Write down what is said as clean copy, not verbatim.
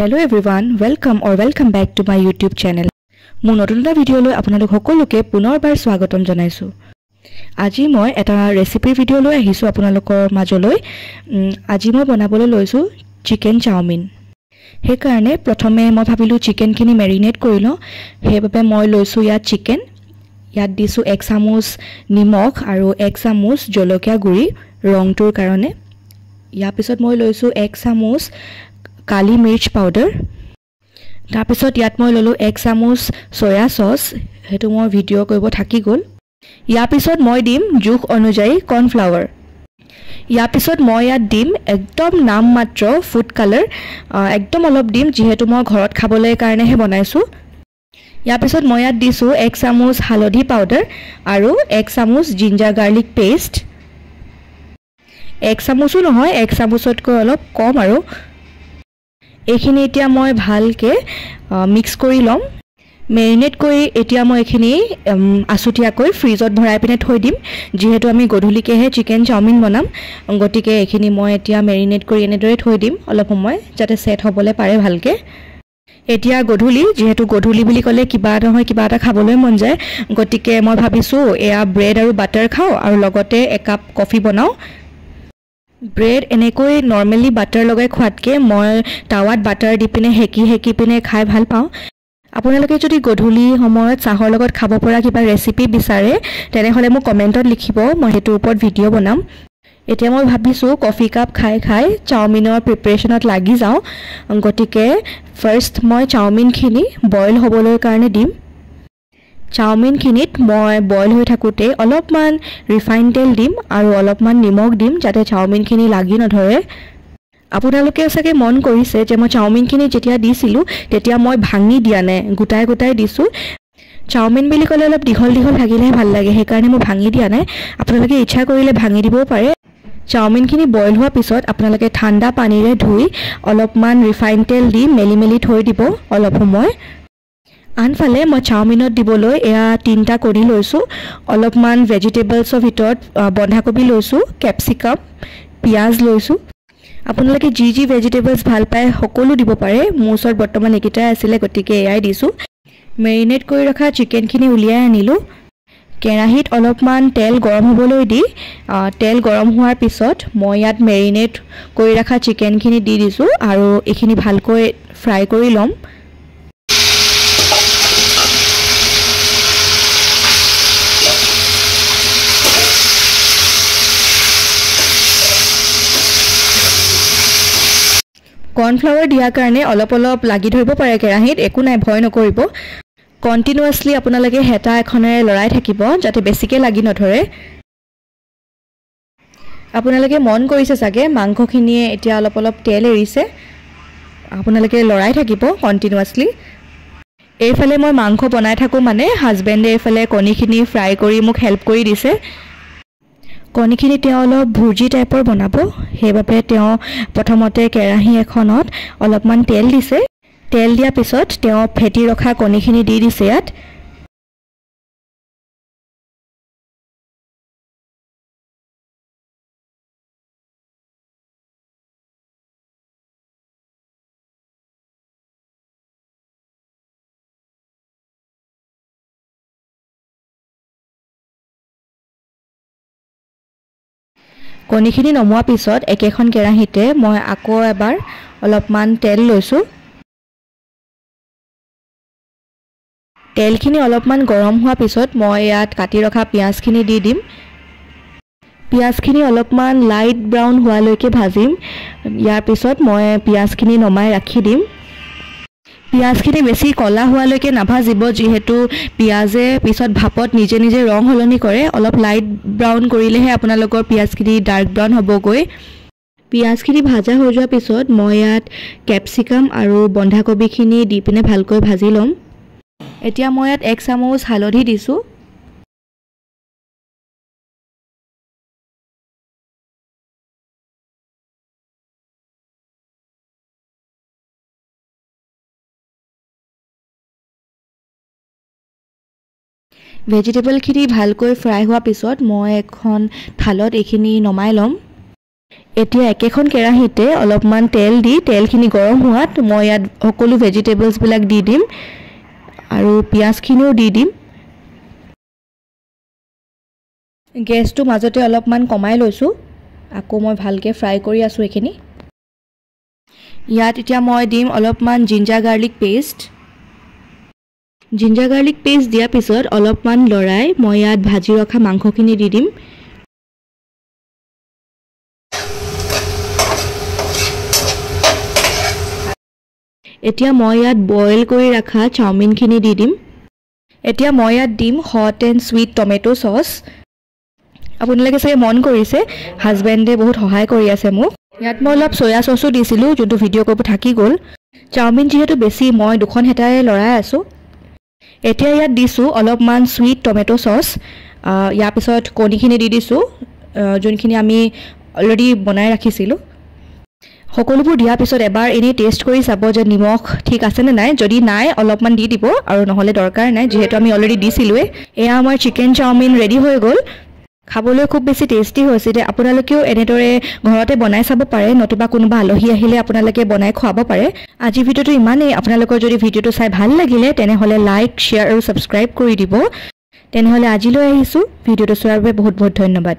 Hello everyone, welcome back to my YouTube channel. মোৰ নতুন এটা ভিডিঅ'লৈ আপোনালোক সকলোকে পুনৰবাৰ স্বাগতম জনাইছো। আজি মই এটা ৰেচিপি ভিডিঅ' লৈ আহিছো আপোনালোকৰ মাজলৈ। আজি মই বনাবলৈ লৈছো চিকেন চাওমিন। হে কাৰণে প্ৰথমে মই ভাবিলো চিকেন খিনি মেৰিনেট কৰি লওঁ। হেবাবে মই লৈছো ইয়াত চিকেন। ইয়াত দিছো 1 চামুচ নিমখ আৰু 1 চামুচ জলকীয়া গুৰি ৰংটোৰ কাৰণে। ইয়াৰ পিছত মই লৈছো 1 চামুচ কালি মিৰ্চ পাউডাৰ। তাৰ পিছত ইয়াত মই ললো 1 চামুচ সয়া সস, হেতু মই ভিডিঅ' কৰিব থাকি গল। ইয়াৰ পিছত মই দিম জুখ অনুযায়ী কৰ্নফ্লাৱাৰ। ইয়াৰ পিছত মই ইয়াত দিম একদম নাম মাত্ৰ ফুড কালাৰ, একদম অলপ দিম যেহেতু মই ঘৰত খাবলৈ কাৰণেহে বনাইছো। ইয়াৰ পিছত মই ইয়াত দিছো 1 চামুচ হালধি পাউডাৰ আৰু 1 চামুচ জিঞ্জাৰ গাৰ্লিক পেষ্ট। 1 চামুচো নহয়, 1 চামুচতকৈ অলপ কম আৰু। এইখিনি এতিয়া মই ভালকে মিক্স কৰি লম। মেৰিনেট কৰি এতিয়া মই এইখিনি আসুটিয়াকৈ ফ্ৰিজত ভৰাই পিনে থৈ দিম, যেহেতু আমি গধূলিকেহে চিকেন চাওমিন বনাম। গতিকে এইখিনি মই এতিয়া মেৰিনেট কৰি এনেদৰে থৈ দিম অলপ সময়, যাতে সেট হ'বলৈ পাৰে ভালকে। এতিয়া গধূলি, যেহেতু গধূলি বুলি ক'লে কিবা নহয় কিবা এটা খাবলৈ মন যায়, গতিকে মই ভাবিছো এয়া ব্ৰেড আৰু বাটাৰ খাওঁ আৰু লগতে 1 কাপ কফি বনাওঁ। ব্ৰেড এনেকৈ নৰ্মেলি বাটাৰ লগাই খোৱাতকৈ মই টাৱাত বাটাৰ দি পিনে হেকি পিনে খাই ভাল পাওঁ। আপোনালোকে যদি গধূলি সময়ত চাহৰ লগত খাব পৰা কিবা ৰেচিপি বিচাৰে তেনেহলে মোক কমেন্টত লিখিব, মই হেতুৰ ওপৰত ভিডিঅ' বনাম। এতিয়া মই ভাবিছো কফি কাপ খাই চাওমিনৰ প্ৰিপাৰেচনত লাগি যাওঁ। গতিকে ফাৰ্ষ্ট মই চাওমিনখিনি বইল হ'বলৈ কাৰণে দিম। চাওমিনখিনিত মই বইল হৈ থাকোঁতে অলপমান ৰিফাইন তেল দিম আৰু অলপমান নিমখ দিম, যাতে চাওমিনখিনি লাগি নধৰে। আপোনালোকে চাগে মন কৰিছে যে মই চাওমিনখিনি যেতিয়া দিছিলোঁ তেতিয়া মই ভাঙি দিয়া নাই, গোটাই দিছোঁ। চাওমিন বুলি ক'লে অলপ দীঘল থাকিলেহে ভাল লাগে, সেইকাৰণে মই ভাঙি দিয়া নাই। আপোনালোকে ইচ্ছা কৰিলে ভাঙি দিবও পাৰে। চাওমিনখিনি বইল হোৱাৰ পিছত আপোনালোকে ঠাণ্ডা পানীৰে ধুই অলপমান ৰিফাইন তেল দি মেলি থৈ দিব অলপ সময়। আনফালে মই চাওমিনত দিবলৈ এয়া 3টা কণী লৈছোঁ, অলপমান ভেজিটেবলছৰ ভিতৰত বন্ধাকবি লৈছোঁ, কেপচিকাম, পিঁয়াজ লৈছোঁ। আপোনালোকে যি ভেজিটেবলছ ভাল পায় সকলো দিব পাৰে। মোৰ ওচৰত বৰ্তমান এইকেইটাই আছিলে, গতিকে এয়াই দিছোঁ। মেৰিনেট কৰি ৰখা চিকেনখিনি উলিয়াই আনিলোঁ। কেৰাহীত অলপমান তেল গৰম হ'বলৈ দি তেল গৰম হোৱাৰ পিছত মই ইয়াত মেৰিনেট কৰি ৰখা চিকেনখিনি দি দিছোঁ আৰু এইখিনি ভালকৈ ফ্ৰাই কৰি ল'ম। কৰ্নফ্লাৱাৰ দিয়াৰ কাৰণে অলপ লাগি ধৰিব পাৰে কেৰাহীত, একো নাই, ভয় নকৰিব। কণ্টিনিউৱাছলি আপোনালোকে হেতা এখনেৰে লৰাই থাকিব যাতে বেছিকৈ লাগি নধৰে। আপোনালোকে মন কৰিছে চাগে মাংসখিনিয়ে এতিয়া অলপ তেল এৰিছে। আপোনালোকে লৰাই থাকিব কণ্টিনিউৱাছলি। এইফালে মই মাংস বনাই থাকোঁ মানে হাজবেণ্ডে এইফালে কণীখিনি ফ্ৰাই কৰি মোক হেল্প কৰি দিছে। কণীখিনি তেওঁ অলপ ভুৰ্জি টাইপৰ বনাব, সেইবাবে তেওঁ প্ৰথমতে কেৰাহী এখনত অলপমান তেল দিছে। তেল দিয়াৰ পিছত তেওঁ ফেটি ৰখা কণীখিনি দি দিছে ইয়াত। কণীখিনি নমোৱাৰ পিছত একেখন কেৰাহীতে মই আকৌ এবাৰ অলপমান তেল লৈছোঁ। তেলখিনি অলপমান গৰম হোৱাৰ পিছত মই ইয়াত কাটি ৰখা পিঁয়াজখিনি দি দিম। পিঁয়াজখিনি অলপমান লাইট ব্ৰাউন হোৱালৈকে ভাজিম। ইয়াৰ পিছত মই পিঁয়াজখিনি নমাই ৰাখি দিম। পিঁয়াজখিনি বেছি কলা হোৱালৈকে নাভাজিব, যিহেতু পিঁয়াজে পিছত ভাপত নিজে ৰং সলনি কৰে। অলপ লাইট ব্ৰাউন কৰিলেহে আপোনালোকৰ পিঁয়াজখিনি ডাৰ্ক ব্ৰাউন হ'বগৈ। পিঁয়াজখিনি ভাজা হৈ যোৱাৰ পিছত মই ইয়াত কেপচিকাম আৰু বন্ধাকবিখিনি দি পিনে ভালকৈ ভাজি ল'ম। এতিয়া মই ইয়াত 1 চামুচ হালধি দিছোঁ। ভেজিটেবলখিনি ভালকৈ ফ্ৰাই হোৱাৰ পিছত মই এখন থালত এইখিনি নমাই ল'ম। এতিয়া একেখন কেৰাহীতে অলপমান তেল দি তেলখিনি গৰম হোৱাত মই ইয়াত সকলো ভেজিটেবলছবিলাক দি দিম আৰু পিঁয়াজখিনিও দি দিম। গেছটো মাজতে অলপমান কমাই লৈছোঁ, আকৌ মই ভালকৈ ফ্ৰাই কৰি আছোঁ এইখিনি। ইয়াত এতিয়া মই দিম অলপমান ginger garlic paste. Ginger garlic paste দিয়াৰ পিছত অলপমান লৰাই মই ইয়াত ভাজি ৰখা মাংসখিনি দি দিম। এতিয়া মই ইয়াত বইল কৰি ৰখা চাওমিনখিনি দি দিম। এতিয়া মই ইয়াত দিম hot and sweet tomato sauce. আপোনালোকে চাগে মন কৰিছে হাজবেণ্ডে বহুত সহায় কৰি আছে মোক। ইয়াত মই অলপ চয়া চচো দিছিলোঁ, যোনটো ভিডিঅ' কৰিব থাকি গ'ল। চাওমিন যিহেতু বেছি, মই 2খন হেতাৰে লৰাই আছোঁ। এতিয়া ইয়াত দিছোঁ অলপমান ছুইট টমেটো চচ। ইয়াৰ পিছত কণীখিনি দি দিছোঁ, যোনখিনি আমি অলৰেডি বনাই ৰাখিছিলোঁ। সকলোবোৰ দিয়াৰ পিছত এবাৰ এনেই টেষ্ট কৰি চাব যে নিমখ ঠিক আছেনে নাই। যদি নাই অলপমান দি দিব, আৰু নহ'লে দৰকাৰ নাই যিহেতু আমি অলৰেডি দিছিলোঁৱে। এয়া আমাৰ চিকেন চাওমিন ৰেডি হৈ গ'ল। খাবলৈ খুব বেছি টেষ্টি হৈছিলে। আপোনালোকেও এনেদৰে ঘৰতে বনাই চাব পাৰে, নতুবা কোনোবা আলহী আহিলে আপোনালোকে বনাই খুৱাব পাৰে। আজি ভিডিঅ'টো ইমানেই। আপোনালোকৰ যদি ভিডিঅ'টো চাই ভাল লাগিলে তেনেহ'লে লাইক, শ্বেয়াৰ আৰু ছাবস্ক্ৰাইব কৰি দিব। তেনেহ'লে আজিলৈ আহিছোঁ। ভিডিঅ'টো চোৱাৰ বাবে বহুত বহুত ধন্যবাদ।